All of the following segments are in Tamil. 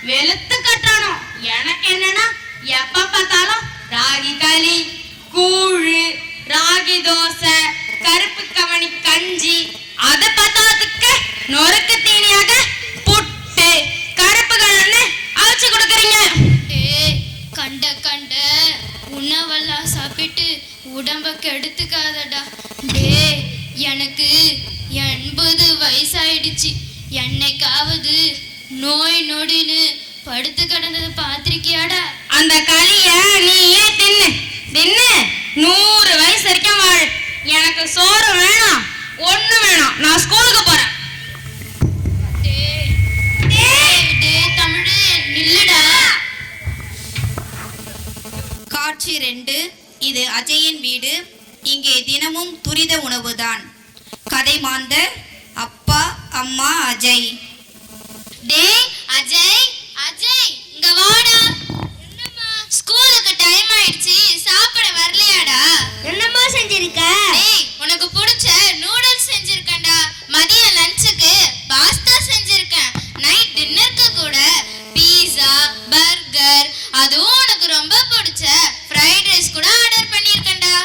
வெளுத்து கட்டணும். எனக்கு என்னன்னா எப்ப பார்த்தாலும் ராகி களி, கூழு, ராகி தோசை, கருப்பு கவனி கஞ்சி, அதை பார்த்ததுக்கு நொறுக்கு தீனியாக புட்டு, கருப்புகள்னு அவிச்சு கொடுக்குறீங்க. கண்ட கண்ட உணவெல்லாம் சாப்பிட்டு உடம்ப கெடுத்துக்காதடா. எனக்கு 80 வயசாயிடுச்சு. என்னைக்காவது நோய் நொடின்னு படுத்து கிடந்தது பாத்திருக்கியாடா? அந்த களிய நீயே தின்னு தின்னு 100 வயசு வரைக்கும் வாழ். எனக்கு சோறு வேணாம், ஒண்ணு வேணாம். நான் ஸ்கூலுக்கு போறேன். தமிழ் நில்லுடா. காட்சி 2. இது அஜயின் வீடு. இங்கே தினமும் துரித உணவுதான். கதை மாந்தர் அப்பா, அம்மா, அஜய். அஜய், அஜய் இங்க வாடா. என்னம்மா? ஸ்கூலுக்கு டைம் ஆயிடுச்சு, சாப்பிட வரலையாடா? என்னம்மா செஞ்சிருக்க? உனக்கு பிடிச்ச நூடுல்ஸ் செஞ்சிருக்கேன்டா. மதிய லஞ்சுக்கு பாஸ்தா செஞ்சிருக்கேன். நைட் டின்னருக்கு கூட பீஸா, பர்கர், அதுவும் உனக்கு ரொம்ப பிடிச்ச ஃப்ரைட் ரைஸ் கூட ஆர்டர் பண்ணியிருக்கேன்டா.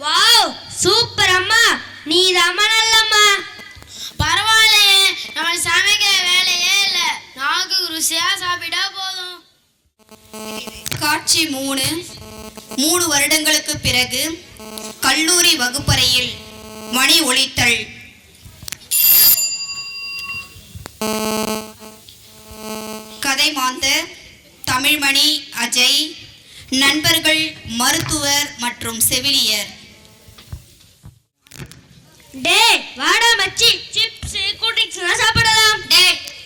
வாவ், சூப்பர் அம்மா. நீ தாம்மா நல்லம்மா. பரவாயில்லையே, நம்ம சமைக்கிற வேலையே இல்லை. நாக்கு ருசியா சாப்பிட்டா போதும். காட்சி 3. 3 வருடங்களுக்கு பிறகு கல்லூரி வகுப்பறையில் மணி ஒலித்தல். கதை மாந்தர் தமிழ்மணி, அஜய். நண்பர்கள் மருத்துவர் மற்றும் செவிலியர். வாடா மச்சி, சிப்ஸ் கூல் ட்ரிங்க்ஸ் சாப்பிடலாம்.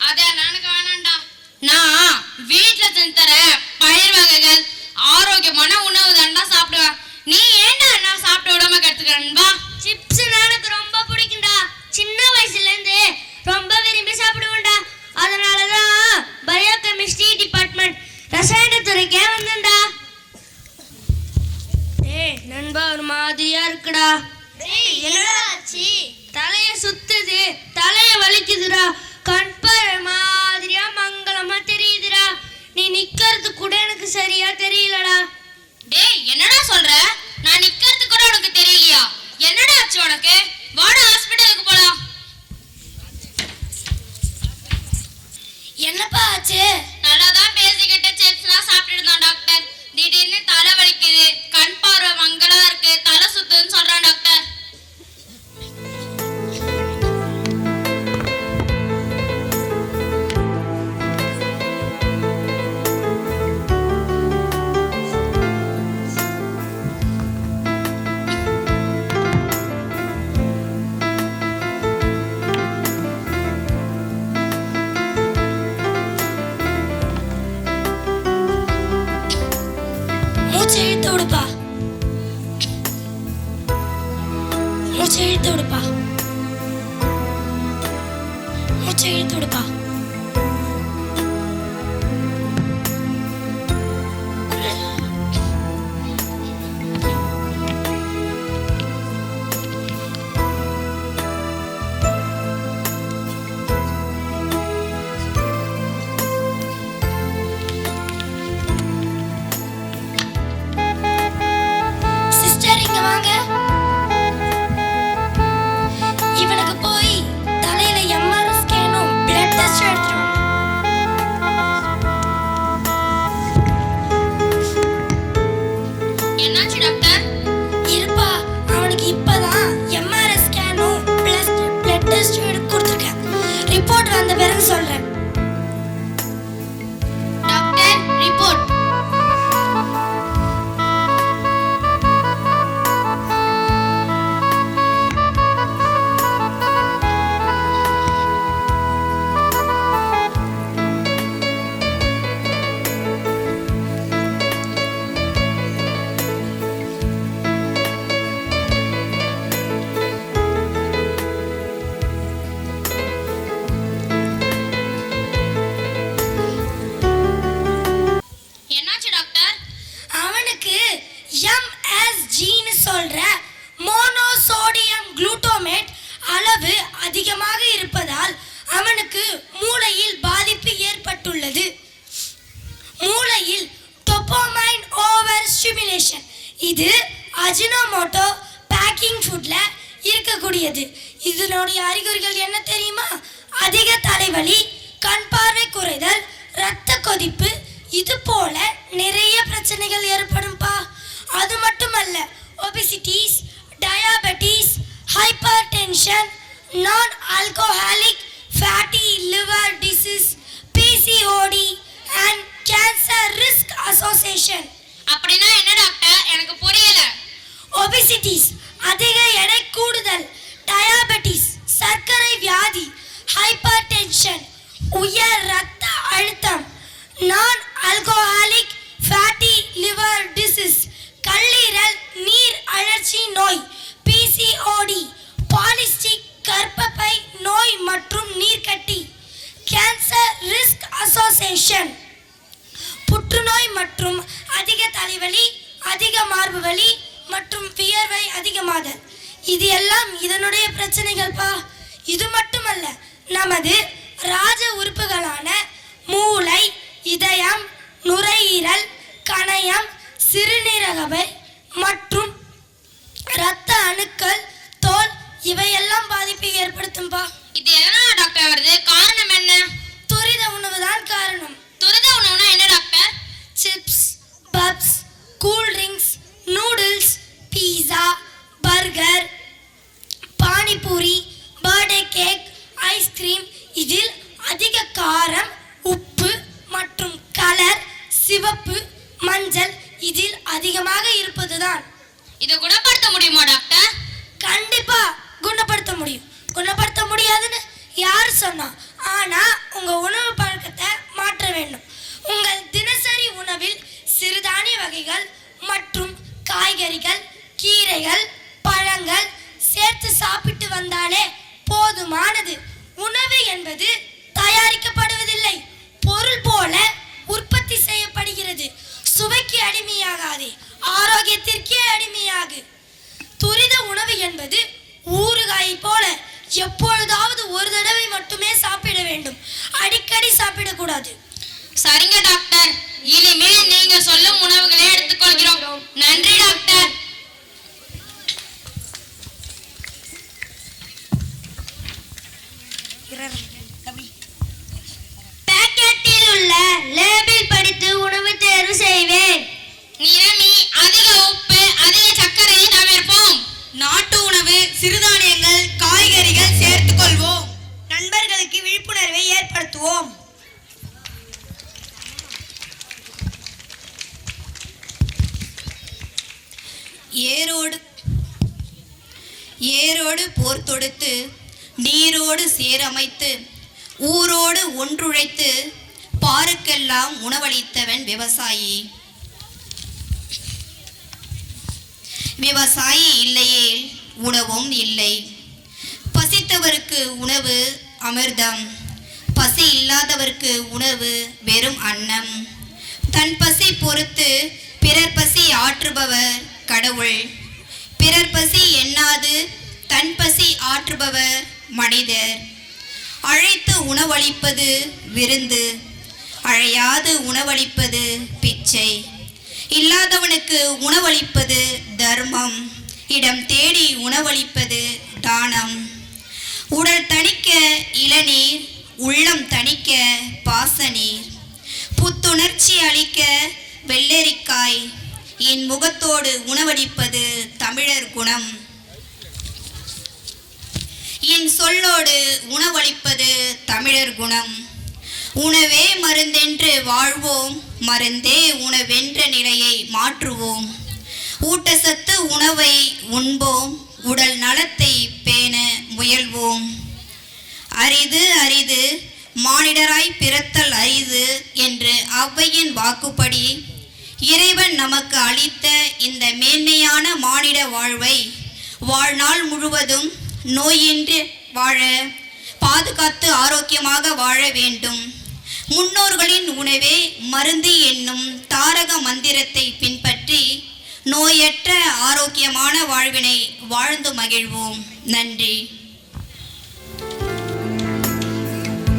அத எனக்கு வேணாம்டா. நான் வீட்டுல செஞ்சு தர பயிர் வகைகள், ஆரோக்கியமான உணவு தான்டா சாப்பிடுவேன். நீ ஏன்டா என்ன சாப்பிட விடாம கத்துக்கிறன்பா? சிப்ஸ் எனக்கு ரொம்ப பிடிக்கும்டா. சின்ன வயசுல இருந்து ரொம்ப விரும்பி சாப்பிடுவேன்டா. அதனாலதான் பயோ கெமிஸ்ட்ரி டிபார்ட்மெண்ட் ரசாயன துறைக்கே வந்தேன்டா. நண்பா ஒரு மாதிரியா இருக்குடா. என்னடாச்சு? தலைய சுத்துது, தலைய வலிக்குதுடா. கண்பார மாதிரியா மங்களமா தெரியுதுடா. நீ நிக்கிறது கூட எனக்கு சரியா தெரியலடா. என்னடா சொல்ற? நான் நிக்கிறது கூட உனக்கு தெரியலையா? என்னடா ஆச்சு உனக்கு? வாடா ஹாஸ்பிடலுக்கு போலாம். என்னப்பா ஆச்சு? நல்லாதான் பேசிக்கிட்டு சிப்ஸ்லாம் சாப்பிட்டு இருந்தான் டாக்டர். திடீர்னு தலை வலிக்குது, கண் பார்வை மங்களா இருக்கு, தலை சுத்துன்னு சொல்றான் டாக்டர். மூச்சு இழுத்து விடுப்பா. மூச்சு இழுத்து விடுப்பா. மூச்சு இழுத்து விடுப்பா. மூளையில் டோபமைன் ஓவர் ஸ்டிமுலேஷன். இது அஜினோமோட்டோ பேக்கிங் ஃபுட்ல இருக்கக்கூடியது. இதனுடைய அறிகுறிகள் என்ன தெரியுமா? அதிக தலைவலி, கண் பார்வை குறைதல், இரத்த கொதிப்பு, இது போல நிறைய பிரச்சனைகள் ஏற்படும்பா. அது மட்டுமல்ல, ஒபிசிட்டிஸ், டயாபெட்டிஸ், ஹைப்பர் டென்ஷன், நான் alcoholic fatty liver disease, PCOD and cancer risk association. அப்படின்னா என்ன டாக்டர்? எனக்கு புரியல. ஒபிசிட்டிஸ் அதிக எடை கூடுதல், டயாபெட்டிஸ் சர்க்கரை வியாதி, ஹைப்பர் டென்ஷன் உயர் இரத்த அழுத்தம், நான் ஆல்கோஹாலிக் ஃபேட்டி லிவர் டிசீஸ் கல்லீரல் நீர் அழற்சி நோய், பிசிஓடி பாலிஸ்டிக் கர்ப்பப்பை நோய் மற்றும் நீர்க்கட்டி, கேன்சர் ரிஸ்க் அசோசியேஷன் புற்றுநோய் மற்றும் அதிக தலைவலி, அதிக மார்பு வலி மற்றும் வியர்வை அதிகமாதல். இது எல்லாம் இதனுடைய பிரச்சனைகள்ப்பா. இது மட்டுமல்ல, நமது ராஜ உறுப்புகளான மூளை, இதயம், நுரையீரல், கணையம், சிறுநீரகவை மற்றும் இரத்த அணுக்கள், தோல் இவையெல்லாம் பாதிப்பை ஏற்படுத்தும்பா. இது எதனால டாக்டர் வருது? காரணம் என்ன? துரித உணவு தான் காரணம். துரித உணவுனா என்ன doctor? Chips, puffs, cool drinks, noodles, pizza, burger, panipuri, birthday cake, ice cream, இதில் அதிக காரம், உப்பு மற்றும் கலர், சிவப்பு, மஞ்சள் இதில் அதிகமாக இருப்பதுதான். இதை குணப்படுத்த முடியுமா டாக்டர்? கண்டிப்பா குணப்படுத்த முடியும். குணப்படுத்த முடியாதுன்னு யார் சொன்னா? ஆனா உங்க உணவு பழக்கத்தை மாற்ற வேண்டும். உங்கள் தினசரி உணவில் சிறுதானிய வகைகள் மற்றும் காய்கறிகள், கீரைகள், பழங்கள் சேர்த்து சாப்பிட்டு வந்தாலே போதுமானது. உணவு என்பது தயாரிக்கப்படுவதில்லை, பொருள் போல உற்பத்தி செய்யப்படுகிறது. சுவைக்கு அடிமையாகாதே, ஆரோக்கியத்திற்கே அடிமையாகு. துரித உணவு என்பது ஊறுகாயை போல எப்பொழுதாவது ஒரு தடவை மட்டுமே சாப்பிட வேண்டும், அடிக்கடி சாப்பிடக்கூடாது. சரிங்க டாக்டர், இனிமேல் நீங்க சொல்லும் உணவுகளை எடுத்துக்கொள்கிறோம். நன்றி டாக்டர். பாக்கெட்டில் உள்ள லேபிள் படித்து உணவு தேர்வு செய்வேன். நிறமி, அதிக உப்பு, அதிக சர்க்கரையை தவிர்ப்போம். நாட்டு உணவு, சிறுதானியங்கள், காய்கறிகள் சேர்த்துக் கொள்வோம். நண்பர்களுக்கு விழிப்புணர்வை ஏற்படுத்துவோம். ஏரோடு போர் தொடுத்து, நீரோடு சேரமைத்து, ஊரோடு ஒன்றுழைத்து, பாருக்கெல்லாம் உணவளித்தவன் விவசாயி. விவசாயி இல்லையே உணவும் இல்லை. பசித்தவருக்கு உணவு அமிர்தம், பசி இல்லாதவருக்கு உணவு வெறும் அன்னம். தன் பசி பொறுத்து பிறர் பசி ஆற்றுபவர் கடவுள். பிறர் பசி எண்ணாது தன் பசி ஆற்றுபவர் மனிதர். அழைத்து உணவளிப்பது விருந்து, அழையாது உணவளிப்பது பிச்சை. இல்லாதவனுக்கு உணவளிப்பது தர்மம், இடம் தேடி உணவளிப்பது தானம். உடல் தணிக்க இளநீர், உள்ளம் தணிக்க பாசநீர். புத்துணர்ச்சி அளிக்க வெள்ளரிக்காய், என் முகத்தோடு உணவளிப்பது தமிழர் குணம். என் சொல்லோடு உணவளிப்பது தமிழர் குணம். உணவே மருந்தென்று வாழ்வோம், மருந்தே உணவென்ற நிலையை மாற்றுவோம். ஊட்டச்சத்து உணவை உண்போம், உடல் நலத்தை பேண முயல்வோம். அரிது அரிது மானிடராய் பிறத்தல் அரிது என்று ஔவையின் வாக்குப்படி இறைவன் நமக்கு அளித்த இந்த மேன்மையான மானிட வாழ்வை வாழ்நாள் முழுவதும் நோயின்றி வாழ பாதுகாத்து ஆரோக்கியமாக வாழ வேண்டும். முன்னோர்களின் உணவே மருந்து என்னும் தாரக மந்திரத்தை பின்பற்றி நோயற்ற ஆரோக்கியமான வாழ்வினை வாழ்ந்து மகிழ்வோம். நன்றி.